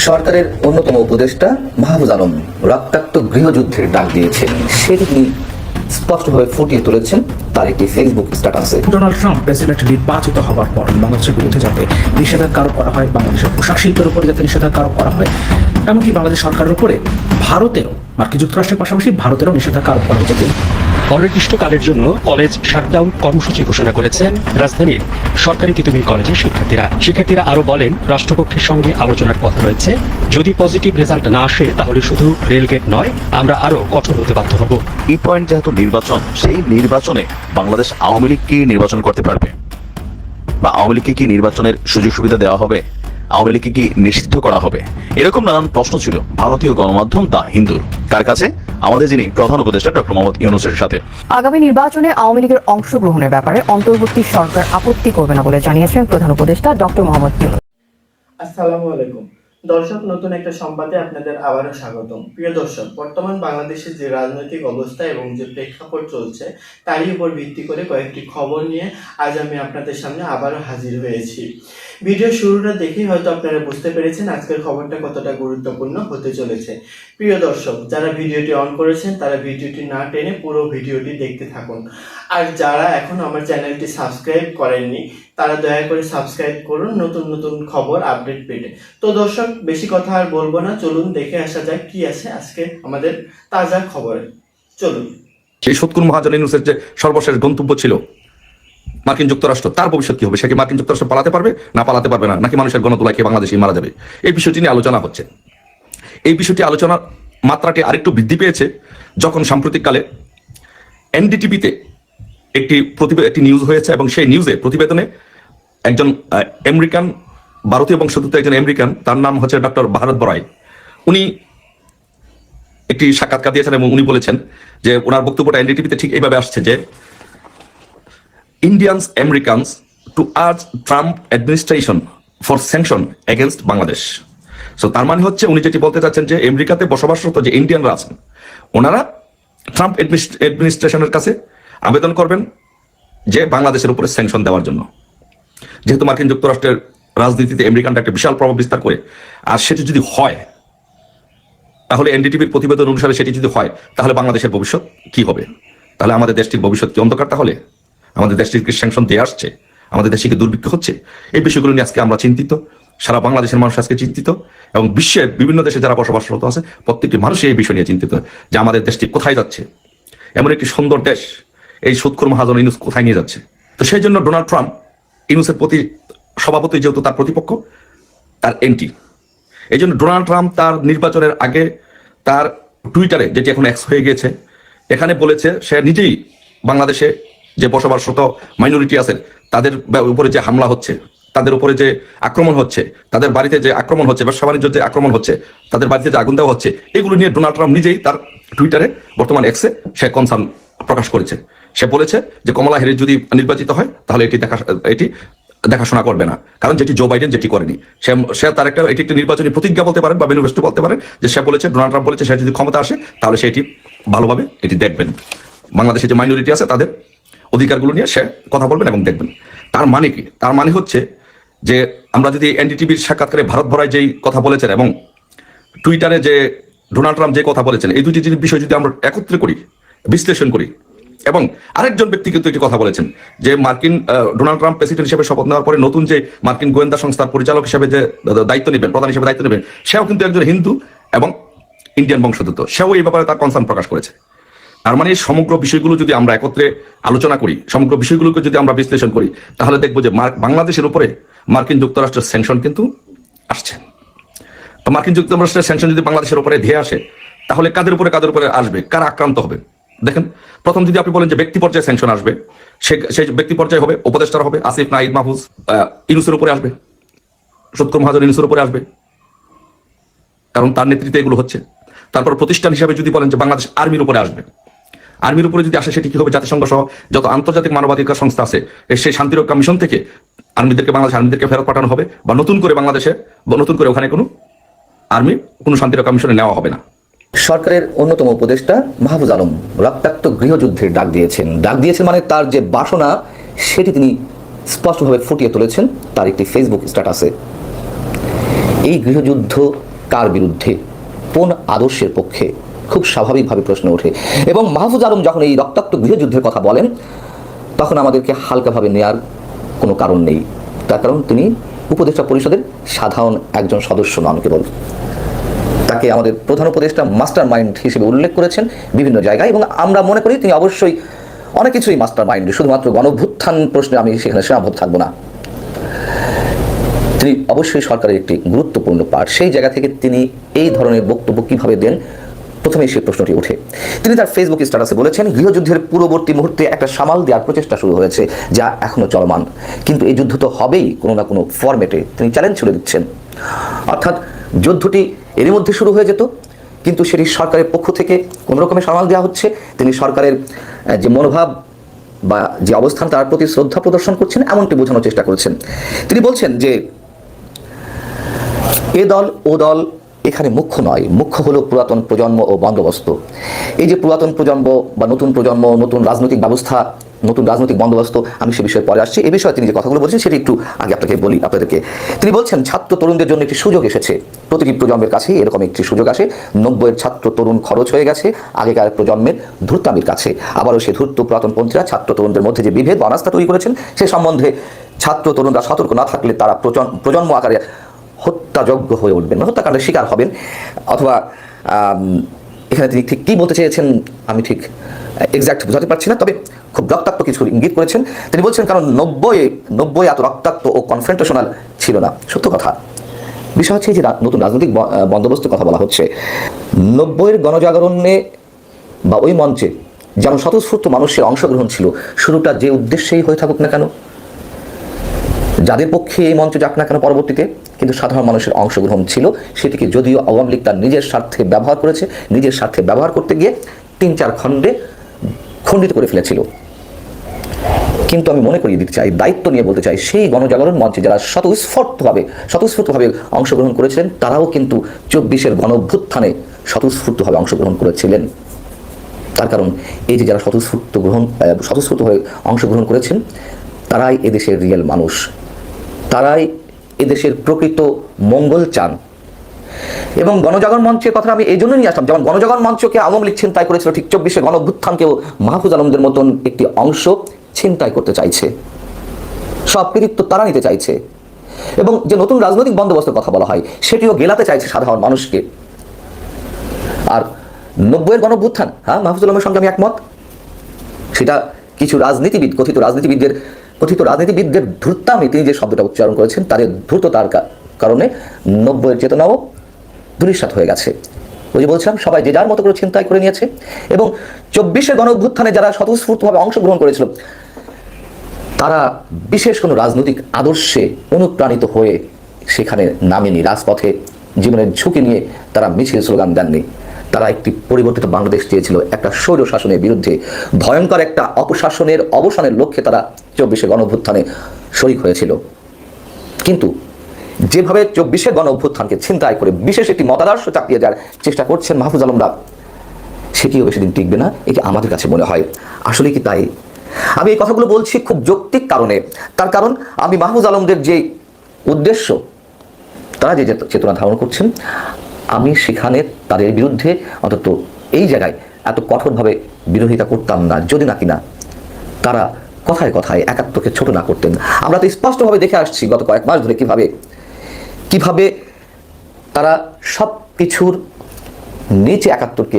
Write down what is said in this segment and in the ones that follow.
সরকারের অন্যতম উপদেষ্টা মাহফুজ আলম রক্তাক্ত গৃহযুদ্ধের ডাক দিয়েছেন, সেটি তিনি স্পষ্টভাবে ফুটিয়ে তুলেছেন তার একটি ফেসবুক স্ট্যাটাসে। ডোনাল্ড ট্রাম্প প্রেসিডেন্ট নির্বাচিত হওয়ার পর বাংলাদেশের বিরুদ্ধে যাতে নিষেধাজ্ঞা আরোপ করা হয়, বাংলাদেশের পোশাক শিল্পের উপরে যাতে নিষেধাজ্ঞা আরোপ করা হয়, এমনকি বাংলাদেশ সরকারের উপরে ভারতেরও, মার্কিন যুক্তরাষ্ট্রের পাশাপাশি ভারতেরও নিষেধাজ্ঞা আরোপ করা হয়েছে। অনির্দিষ্টকালের জন্য কলেজ শাটডাউন কর্মসূচি ঘোষণা করেছেন রাজধানীর সরকারি তিতুমির কলেজের শিক্ষার্থীরা আরো বলেন, রাষ্ট্রপক্ষের সঙ্গে আলোচনার কথা রয়েছে। যদি পজিটিভ রেজাল্ট না আসে তাহলে শুধু রেলগেট নয়, আমরা আরো কঠোর হতে বাধ্য হব। এই পয়েন্ট যেহেতু নির্বাচন, সেই নির্বাচনে বাংলাদেশ আওয়ামী লীগ কি নির্বাচন করতে পারবে, বা আওয়ামী লীগকে কি নির্বাচনের সুযোগ সুবিধা দেওয়া হবে, আওয়ামী লীগকে কি নিষিদ্ধ করা হবে, এরকম নানান প্রশ্ন ছিল ভারতীয় গণমাধ্যম দ্য হিন্দুর। কার কাছে? আমাদের যিনি প্রধান উপদেষ্টা ডক্টর মোহাম্মদ ইউনূসের সাথে। আগামী নির্বাচনে আওয়ামী লীগের অংশগ্রহণের ব্যাপারে অন্তর্বর্তী সরকার আপত্তি করবে না বলে জানিয়েছেন প্রধান উপদেষ্টা ডক্টর মোহাম্মদ ইউনূস। আসসালামু আলাইকুম দর্শক, নতুন একটা সংবাদে আপনাদের আবারও স্বাগতম। প্রিয় দর্শক, বর্তমান বাংলাদেশের যে রাজনৈতিক অবস্থা এবং যে প্রেক্ষাপট চলছে তারই উপর ভিত্তি করে কয়েকটি খবর নিয়ে আজ আমি আপনাদের সামনে আবারও হাজির হয়েছি। ভিডিও শুরুটা দেখেই হয়তো আপনারা বুঝতে পেরেছেন আজকের খবরটা কতটা গুরুত্বপূর্ণ হতে চলেছে। প্রিয় দর্শক, যারা ভিডিওটি অন করেছেন তারা ভিডিওটি না টেনে পুরো ভিডিওটি দেখতে থাকুন। আর যারা এখন আমার চ্যানেলটি সাবস্ক্রাইব করেননি তারা দয়া করে সাবস্ক্রাইব করুন নতুন নতুন খবর আপডেট পেতে। তো দর্শক, বেশি কথা আর বলবো না, চলুন দেখে আসা যাক কি আছে আজকে আমাদের তাজা খবরে। চলুন। সেই সৎকুর মহাজন ইউনূসের যে সর্বশেষ গন্তব্য ছিল মার্কিন যুক্তরাষ্ট্র, তার ভবিষ্যৎ কি হবে? সে কি মার্কিন যুক্তরাষ্ট্র পালাতে পারবে না পালাতে পারবে না, নাকি মানুষের গণতোলায় খেয়ে বাংলাদেশে মারা যাবে? এই বিষয়টি নিয়ে আলোচনা হচ্ছে। এই বিষয়টি আলোচনার মাত্রাটি আরেকটু বৃদ্ধি পেয়েছে যখন সাম্প্রতিককালে এনডিটিভিতে একটি নিউজ হয়েছে, এবং সেই নিউজে প্রতিবেদনে একজন আমেরিকান, ভারতীয় বংশোদ্ভূত একজন আমেরিকান, তার নাম হচ্ছে ডক্টর ভারত বড়াই, উনি একটি সাক্ষাৎকার দিয়েছেন এবং উনি বলেছেন যে ওনার বক্তব্যটা এনডিটিভিতে ঠিক এইভাবে আসছে যে Indians Americans two urge Trump administration for sanction against Bangladesh. So তার মানে হচ্ছে উনি যেটি বলতে চাচ্ছেন যে আমেরিকাতে বসবাসরত যে ইন্ডিয়ানরা আছেন ওনারা ট্রাম্প অ্যাডমিনিস্ট্রেশনের কাছে আবেদন করবেন যে বাংলাদেশের উপরে স্যাংশন দেওয়ার জন্য, যেহেতু মার্কিন যুক্তরাষ্ট্রের রাজনীতিতে আমেরিকানরা একটা বিশাল প্রভাব বিস্তার করে। আর সেটি যদি হয় তাহলে এনডিটিভির প্রতিবেদন অনুসারে সেটি যদি হয় তাহলে বাংলাদেশের ভবিষ্যৎ কি হবে? তাহলে আমাদের দেশটির ভবিষ্যৎ কি অন্ধকার? তাহলে আমাদের দেশটিকে স্যাংশন দিয়ে আসছে, আমাদের দেশে কি দুর্ভিক্ষ হচ্ছে? এই বিষয়গুলো নিয়ে আজকে আমরা চিন্তিত, সারা বাংলাদেশের মানুষ আজকে চিন্তিত, এবং বিশ্বের বিভিন্ন দেশে যারা বসবাসরত আছে প্রত্যেকটি মানুষই এই বিষয় নিয়ে চিন্তিত যে আমাদের দেশটি কোথায় যাচ্ছে। এমন একটি সুন্দর দেশ এই সুৎখোর মহাজন ইউনূস কোথায় নিয়ে যাচ্ছে? তো সেই জন্য ডোনাল্ড ট্রাম্প ইউনূসের প্রতি স্বভাবতই যেহেতু তার প্রতিপক্ষ, তার এন্টি, এই জন্য ডোনাল্ড ট্রাম্প তার নির্বাচনের আগে তার টুইটারে, যেটি এখন এক্স হয়ে গিয়েছে, এখানে বলেছে সে নিজেই বাংলাদেশে যে বসবাসরত মাইনরিটি আছে তাদের উপরে যে হামলা হচ্ছে, তাদের উপরে যে আক্রমণ হচ্ছে, তাদের বাড়িতে যে আক্রমণ হচ্ছে, ব্যবসা বাণিজ্য যে আক্রমণ হচ্ছে, তাদের বাড়িতে যে আগুন দেওয়া হচ্ছে, এগুলো নিয়ে ডোনাল্ড ট্রাম্প নিজেই তার টুইটারে বর্তমান এক্সে সে কনসার্ন প্রকাশ করেছে। সে বলেছে যে কমলা হ্যারিস যদি নির্বাচিত হয় তাহলে এটি দেখাশোনা করবে না, কারণ যেটি জো বাইডেন যেটি করেনি। সে তার এটি একটি নির্বাচনী প্রতিজ্ঞা বলতে পারেন বা ম্যানিফেস্টো বলতে পারেন, যে সে বলেছে, ডোনাল্ড ট্রাম্প বলেছে, সে যদি ক্ষমতা আসে তাহলে সে এটি ভালোভাবে এটি দেখবেন, বাংলাদেশে যে মাইনরিটি আছে তাদের অধিকারগুলো নিয়ে সে কথা বলবেন এবং দেখবেন। তার মানে কি? তার মানে হচ্ছে যে আমরা যদি এনডিটিভির সাক্ষাৎকারে ভারত ভরায় যেই কথা বলেছেন এবং টুইটারে যে ডোনাল্ড ট্রাম্প যে কথা বলেছেন, এই দুইটি বিষয় যদি আমরা একত্রে করি, বিশ্লেষণ করি, এবং আরেকজন ব্যক্তি কিন্তু একটি কথা বলেছেন যে ডোনাল্ড ট্রাম্প প্রেসিডেন্ট হিসেবে শপথ নেওয়ার পরে নতুন যে মার্কিন গোয়েন্দা সংস্থার পরিচালক হিসেবে যে দায়িত্ব নেবেন, প্রধান হিসেবে দায়িত্ব নেবেন, সেও কিন্তু একজন হিন্দু এবং ইন্ডিয়ান বংশোদ্ভূত, সেও এই ব্যাপারে তার কনসার্ন প্রকাশ করেছে। তার মানে সমগ্র বিষয়গুলো যদি আমরা একত্রে আলোচনা করি, সমগ্র বিষয়গুলোকে যদি আমরা বিশ্লেষণ করি, তাহলে দেখবো যে বাংলাদেশের উপরে মার্কিন যুক্তরাষ্ট্রের স্যাংশন কিন্তু আসছে। তো মার্কিন যুক্তরাষ্ট্রের স্যাংশন যদি বাংলাদেশের উপরে ধেয়ে আসে তাহলে কাদের উপরে আসবে, কারা আক্রান্ত হবে? দেখেন, প্রথম যদি আপনি বলেন যে ব্যক্তি পর্যায়ে স্যাংশন আসবে, সেই ব্যক্তি পর্যায়ে হবে উপদেষ্টারা হবে আসিফ, নাহিদ, মাহফুজ, ইউনূসের উপরে আসবে, সৎকুর মহাজন ইউনূসের উপরে আসবে, কারণ তার নেতৃত্বে এগুলো হচ্ছে। তারপর প্রতিষ্ঠান হিসাবে যদি বলেন যে বাংলাদেশ আর্মির উপরে আসবে, আর্মির উপরে যদি আসে সেটি কি হবে? জাতিসংঘ সহ যত আন্তর্জাতিক মানবাধিকার সংস্থা আছে সেই শান্তিরক্ষা মিশন থেকে বাংলাদেশ আর্মিদেরকে ফেরত পাঠানো হবে, বা নতুন করে ওখানে কোনো শান্তিরক্ষা মিশনে নেওয়া হবে না। সরকারের অন্যতম উপদেষ্টা মাহফুজ আলম রক্তাক্ত গৃহযুদ্ধের ডাক দিয়েছেন মানে তার যে বাসনা সেটি তিনি স্পষ্টভাবে ফুটিয়ে তুলেছেন তার একটি ফেসবুক স্ট্যাটাসে। এই গৃহযুদ্ধ কার বিরুদ্ধে, কোন আদর্শের পক্ষে, খুব স্বাভাবিকভাবে প্রশ্ন ওঠে। এবং মাহফুজ আলম যখন এই রক্তাক্ত গৃহযুদ্ধের কথা বলেন তখন আমাদেরকে হালকাভাবে নেয়ার কোনো কারণ নেই। তার কারণ তিনি উপদেষ্টা পরিষদের সাধারণ একজন সদস্য নন কেবল, তাকে আমাদের প্রধান উপদেষ্টা মাস্টার মাইন্ড হিসেবে উল্লেখ করেছেন বিভিন্ন জায়গায়, এবং আমরা মনে করি তিনি অবশ্যই অনেক কিছুই মাস্টার মাইন্ড, শুধুমাত্র গণভ্যুত্থান প্রশ্নে আমি সেখানে সীমাবদ্ধ থাকবো না। তিনি অবশ্যই সরকারের একটি গুরুত্বপূর্ণ পার্ট। সেই জায়গা থেকে তিনি এই ধরনের বক্তব্য কিভাবে দেন, প্রথমেই সেই প্রশ্নটি ওঠে। তিনি তার ফেসবুক স্ট্যাটাসে বলেছেন, গৃহযুদ্ধের পূর্ববর্তী মুহূর্তে একটা সামাল দেওয়ার প্রচেষ্টা শুরু হয়েছে যা এখনো চলমান, কিন্তু এই যুদ্ধ তো হবেই কোনো না কোনো ফরম্যাটে। তিনি চ্যালেঞ্জ ছুড়ে দিচ্ছেন, অর্থাৎ যুদ্ধটি এরই মধ্যে শুরু হয়ে যেত, কিন্তু সেটি সরকারের পক্ষ থেকে কোনো রকমের সামাল দেওয়া হচ্ছে। তিনি সরকারের যে মনোভাব বা যে অবস্থান তার প্রতি শ্রদ্ধা প্রদর্শন করছেন এমনটি বোঝানোর চেষ্টা করেছেন। তিনি বলছেন যে এ দল ও দল এখানে মুখ্য নয়, মুখ্য হলো পুরাতন প্রজন্ম ও বন্দোবস্ত। এই যে পুরাতন প্রজন্ম বা নতুন প্রজন্ম, নতুন রাজনৈতিক ব্যবস্থা, নতুন রাজনৈতিক বন্দোবস্ত, আমি সে বিষয়ে পরে আসছি। এই বিষয়ে তিনি যে কথাগুলো বলছেন সেটি একটু আগে আপনাদেরকে। তিনি বলছেন, ছাত্র তরুণদের জন্য একটি সুযোগ এসেছে, প্রতিটি প্রজন্মের কাছেই এরকম একটি সুযোগ আসে। 90-এর ছাত্র তরুণ খরচ হয়ে গেছে আগেকার প্রজন্মের ধূর্তামির কাছে। আবারও সে ধূর্ত পুরাতনপন্থীরা ছাত্র তরুণদের মধ্যে যে বিভেদ বা অনাস্থা তৈরি করেছেন সে সম্বন্ধে ছাত্র তরুণরা সতর্ক না থাকলে তারা প্রজন্ম আকারে হত্যাযোগ্য হয়ে উঠবেন, হত্যাকাণ্ডের শিকার হবেন। অথবা এখানে তিনি ঠিক কী বলতে চেয়েছেন আমি ঠিক এক্সাক্ট বোঝাতে পারছি না, তবে খুব রক্তাক্ত কিছু ইঙ্গিত করেছেন। তিনি বলছেন, কারণ 90 এত রক্তাক্ত ও কনফ্রন্টেশনাল ছিল না। সত্য কথা। বিষয় হচ্ছে যে নতুন রাজনৈতিক বন্দোবস্তের কথা বলা হচ্ছে। 90-এর গণজাগরণে বা ওই মঞ্চে যেমন স্বতঃস্ফূর্ত মানুষের অংশগ্রহণ ছিল, শুরুটা যে উদ্দেশ্যেই হয়ে থাকুক না কেন, যাদের পক্ষে এই মঞ্চ যাক না কেন পরবর্তীতে, কিন্তু সাধারণ মানুষের অংশগ্রহণ ছিল। সেটিকে যদিও আওয়ামী লীগ তার নিজের স্বার্থে ব্যবহার করেছে, নিজের স্বার্থে ব্যবহার করতে গিয়ে 3-4 খণ্ডে খণ্ডিত করে ফেলেছিল। কিন্তু আমি মনে করিয়ে দিতে চাই, দায়িত্ব নিয়ে বলতে চাই, সেই গণজাগরণ মঞ্চে যারা স্বতঃস্ফূর্তভাবে অংশগ্রহণ করেছিলেন তারাও কিন্তু 24-এর গণঅভ্যুত্থানে স্বতঃস্ফূর্তভাবে অংশগ্রহণ করেছিলেন। তার কারণ এই যে যারা স্বতঃস্ফূর্তভাবে অংশগ্রহণ করেছেন তারাই এদেশের রিয়েল মানুষ, তারাই এদেশের প্রকৃত মঙ্গল চান। এবং গণজাগরণ মঞ্চের কথা আমি এই জন্য নিয়ে আসলাম, যেমন গণজাগরণ মঞ্চকে আওয়ামী লীগ ছিনতাই করেছিল, ঠিক 24-এর গণঅভ্যুত্থানকেও মাহফুজ আলমদের মতন একটি অংশ ছিনতাই করতে চাইছে, সব কৃতিত্ব তারা নিতে চাইছে। এবং যে নতুন রাজনৈতিক বন্দোবস্তের কথা বলা হয় সেটিও গেলাতে চাইছে সাধারণ মানুষকে। আর 90-এর গণঅভ্যুত্থান, হ্যাঁ, মাহফুজ আলমের সঙ্গে আমি একমত। সেটা কিছু রাজনীতিবিদ, কথিত রাজনীতিবিদদের ধূর্তামি, তিনি যে শব্দটা উচ্চারণ করেছেন তাদের ধূর্ততার কারণে 90-এর চেতনাও ধূলিসাৎ হয়ে গেছে। ওই যে বলছিলাম, সবাই যে যার মতো করে ছিনতাই করে নিয়েছে। এবং 24-এর গণঅভ্যুত্থানে যারা স্বতঃস্ফূর্তভাবে অংশগ্রহণ করেছিল তারা বিশেষ কোনো রাজনৈতিক আদর্শে অনুপ্রাণিত হয়ে সেখানে নামেনি, রাজপথে জীবনের ঝুঁকি নিয়ে তারা মিছিল স্লোগান দেননি। তারা একটি পরিবর্তিত বাংলাদেশ চেয়েছিল, একটা স্বৈর শাসনের বিরুদ্ধে ভয়ঙ্কর একটা অপশাসনের অবসানের লক্ষ্যে তারা 24-এর গণঅভ্যুত্থানে শরিক হয়েছিল। কিন্তু যেভাবে 24-এর গণঅভ্যুত্থানকে ছিনতাই করে বিশেষ একটি মতাদর্শ চাপিয়ে দেওয়ার চেষ্টা করছেন মাহফুজ আলমরা, সেটিও বেশি দিন টিকবে না, এটি আমাদের কাছে মনে হয়। আসলে কি তাই? আমি এই কথাগুলো বলছি খুব যৌক্তিক কারণে। তার কারণ আমি মাহফুজ আলমদের যে উদ্দেশ্য, তারা যে চেতনা ধারণ করছেন, আমি সেখানে তাদের বিরুদ্ধে অন্তত এই জায়গায় এত কঠোরভাবে বিরোধিতা করতাম না যদি না কিনা তারা কথায় কথায় একাত্মকে ছোট না করতেন। আমরা তো স্পষ্টভাবে দেখে আসছি গত কয়েক মাস ধরে কিভাবে তারা সব কিছুর নিচে একাত্তরকে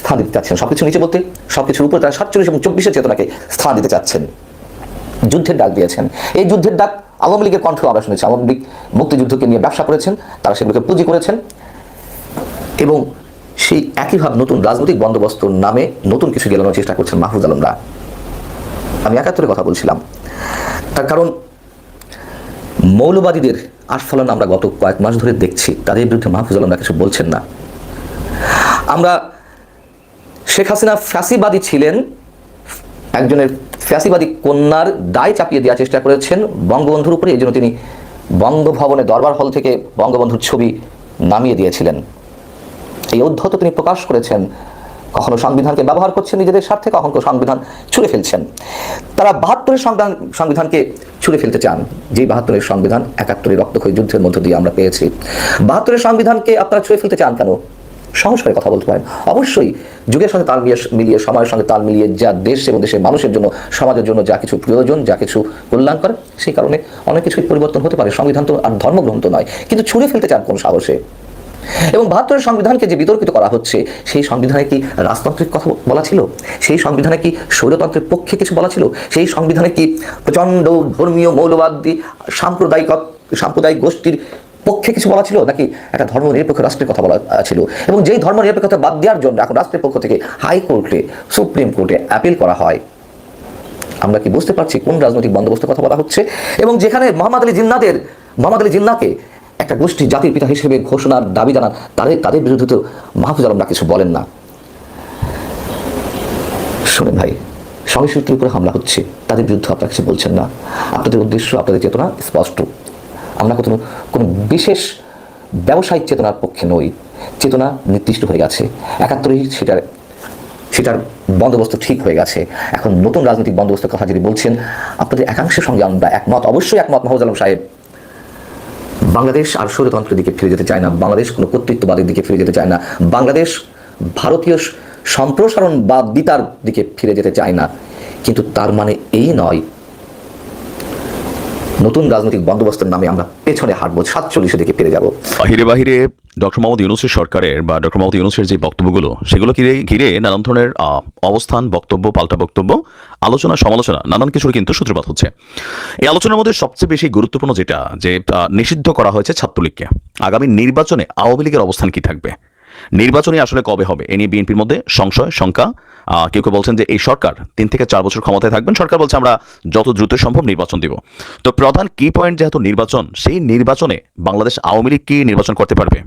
স্থান দিতে চাচ্ছেন। সবকিছু নিচে বলতে সবকিছুর উপরে তারা 47 এবং 24-এর চেতনাকে স্থান দিতে চাচ্ছেন। যুদ্ধের ডাক দিয়েছেন। এই যুদ্ধের ডাক আওয়ামী লীগের কণ্ঠ আমরা শুনেছি। আওয়ামী লীগ মুক্তিযুদ্ধকে নিয়ে ব্যবসা করেছেন, তারা সেগুলোকে পুঁজি করেছেন এবং সেই একইভাবে নতুন রাজনৈতিক বন্দোবস্তর নামে নতুন কিছু গেলানোর চেষ্টা করছেন মাহফুজ আলমরা। আমি 71-এর কথা বলছিলাম। তার কারণ মৌলবাদীদের আস্ফালন আমরা গত কয়েক মাস ধরে দেখছি, তাদের বিরুদ্ধে মাহফুজ আলমরা কিছু বলছেন না। আমরা শেখ হাসিনা ফ্যাসিবাদী ছিলেন, একজনের ফ্যাসিবাদী কন্যার দায় চাপিয়ে দেওয়ার চেষ্টা করেছেন বঙ্গবন্ধুর উপরে। এই জন্য তিনি বঙ্গভবনে দরবার হল থেকে বঙ্গবন্ধুর ছবি নামিয়ে দিয়েছিলেন। এই অধ্যত তিনি প্রকাশ করেছেন। কখনো সংবিধানকে ব্যবহার করছেন নিজেদের স্বার্থে, কখনো সংবিধান ছুঁড়ে ফেলছেন। তারা 72-এর সংবিধানকে ছুঁড়ে ফেলতে চান। যে 72-এর সংবিধান 71-এর রক্তক্ষয়ী যুদ্ধের মধ্য দিয়ে আমরা পেয়েছি, 72-এর সংবিধানকে আপনারা ছুঁড়ে ফেলতে চান কেন? সংস্কারের কথা বলতে পারেন। অবশ্যই যুগের সঙ্গে তাল মিলিয়ে সময়ের সঙ্গে তাল মিলিয়ে যা দেশ এবং দেশের মানুষের জন্য, সমাজের জন্য যা কিছু প্রয়োজন, যা কিছু কল্যাণ করে, সেই কারণে অনেক কিছুই পরিবর্তন হতে পারে। সংবিধান তো আর ধর্মগ্রন্থ নয়, কিন্তু ছুঁড়ে ফেলতে চান কোন সাহসে? এবং 72-এর সংবিধানকে যে বিতর্কিত করা হচ্ছে, সেই সংবিধানে কি রাজতান্ত্রিক কথা বলা ছিল? সেই সংবিধানে কি স্বৈরতন্ত্রের পক্ষে কিছু বলা ছিল? সেই সংবিধানে কি প্রচণ্ড ধর্মীয় মৌলবাদী সাম্প্রদায়িক গোষ্ঠীর পক্ষে কিছু বলা ছিল, নাকি একটা ধর্মনিরপেক্ষ রাষ্ট্রের কথা বলা ছিল? এবং যেই ধর্মনিরপেক্ষতা বাদ দেওয়ার জন্য এখন রাষ্ট্রের পক্ষ থেকে হাইকোর্টে, সুপ্রিম কোর্টে অ্যাপিল করা হয়, আমরা কি বুঝতে পারছি কোন রাজনৈতিক বন্দোবস্তের কথা বলা হচ্ছে? এবং যেখানে মোহাম্মদ আলী জিন্নাহকে একটা গোষ্ঠী জাতির পিতা হিসেবে ঘোষণার দাবি জানান, তাদের বিরুদ্ধে তো মাহফুজ আলমরা কিছু বলেন না। শোনেন ভাই, সহিংসতার উপরে হামলা হচ্ছে, তাদের বিরুদ্ধে আপনারা কিছু বলছেন না। আপনাদের উদ্দেশ্য, আপনাদের চেতনা স্পষ্ট। আমরা কোনো বিশেষ ব্যবসায়িক চেতনার পক্ষে নই। চেতনা নির্দিষ্ট হয়ে গেছে, 71-এই সেটার বন্দোবস্ত ঠিক হয়ে গেছে। এখন নতুন রাজনৈতিক বন্দোবস্তের কথা যদি বলছেন, আপনাদের একাংশের সঙ্গে আমরা একমত, অবশ্যই একমত মাহফুজ আলম সাহেব। বাংলাদেশ আর স্বৈরতন্ত্রের দিকে ফিরে যেতে চায় না, বাংলাদেশ কোনো কর্তৃত্ববাদের দিকে ফিরে যেতে চায় না, বাংলাদেশ ভারতীয় সম্প্রসারণবাদিতার দিকে ফিরে যেতে চায় না। কিন্তু তার মানে এই নয় নতুন রাজনৈতিক বন্দোবস্তের নামে আমরা পেছনে হাঁটবো, 47-এর দিকে ফিরে যাব। বাহিরে ডক্টর মোহাম্মদ ইউনূসের সরকারের বা ডক্টর মোহাম্মদ ইউনূসের যে বক্তব্যগুলো, সেগুলো ঘিরে নানান ধরনের অবস্থান, বক্তব্য, পাল্টা বক্তব্য, আলোচনা, সমালোচনা, নানান কিছুর কিন্তু সূত্রপাত হচ্ছে। এই আলোচনার মধ্যে সবচেয়ে বেশি গুরুত্বপূর্ণ যেটা, যে নিষিদ্ধ করা হয়েছে ছাত্রলীগকে। আগামী নির্বাচনে আওয়ামী লীগের অবস্থান কি থাকবে, নির্বাচনে আসলে কবে হবে, এ নিয়ে বিএনপির মধ্যে সংশয়, শঙ্কা। কেউ কেউ বলছেন যে এই সরকার 3 থেকে 4 বছর ক্ষমতায় থাকবেন, সরকার বলছে আমরা যত দ্রুত সম্ভব নির্বাচন দিব। তো প্রধান কি পয়েন্ট যেহেতু নির্বাচন, সেই নির্বাচনে বাংলাদেশ আওয়ামী লীগ কি নির্বাচন করতে পারবে,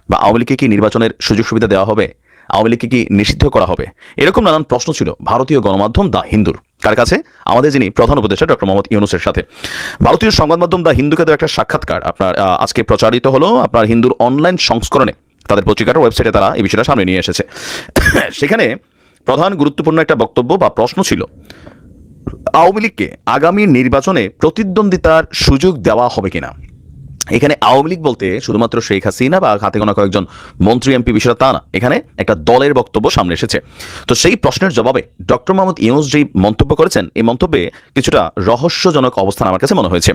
বা আওয়ামী লীগকে কি নির্বাচনের সুযোগ সুবিধা দেওয়া হবে, আওয়ামী লীগকে কি নিষিদ্ধ করা হবে, এরকম নানান প্রশ্ন ছিল ভারতীয় গণমাধ্যম দ্য হিন্দুর কার কাছে, আমাদের যিনি প্রধান উপদেষ্টা ডক্টর মোহাম্মদ ইউনূসের সাথে। ভারতীয় সংবাদ মাধ্যম দ্য হিন্দুকে দেওয়া একটা সাক্ষাৎকার আপনার আজকে প্রচারিত হলো আপনার হিন্দুর অনলাইন সংস্করণে, তাদের পত্রিকার ওয়েবসাইটে তারা এই বিষয়টা সামনে নিয়ে এসেছে। সেখানে প্রধান গুরুত্বপূর্ণ একটা বক্তব্য বা প্রশ্ন ছিল, আওয়ামী লীগকে আগামী নির্বাচনে প্রতিদ্বন্দ্বিতার সুযোগ দেওয়া হবে কিনা। এখানে আওয়ামী লীগ বলতে শুধুমাত্র শেখ হাসিনা বা হাতে গোনা কয়েকজন মন্ত্রী এমপি বিষয়টা তা না, এখানে একটা দলের বক্তব্য সামনে এসেছে। তো সেই প্রশ্নের জবাবে ডক্টর মোহাম্মদ ইউনূস যে মন্তব্য করেছেন, এই মন্তব্যে কিছুটা রহস্যজনক অবস্থান আমার কাছে মনে হয়েছে।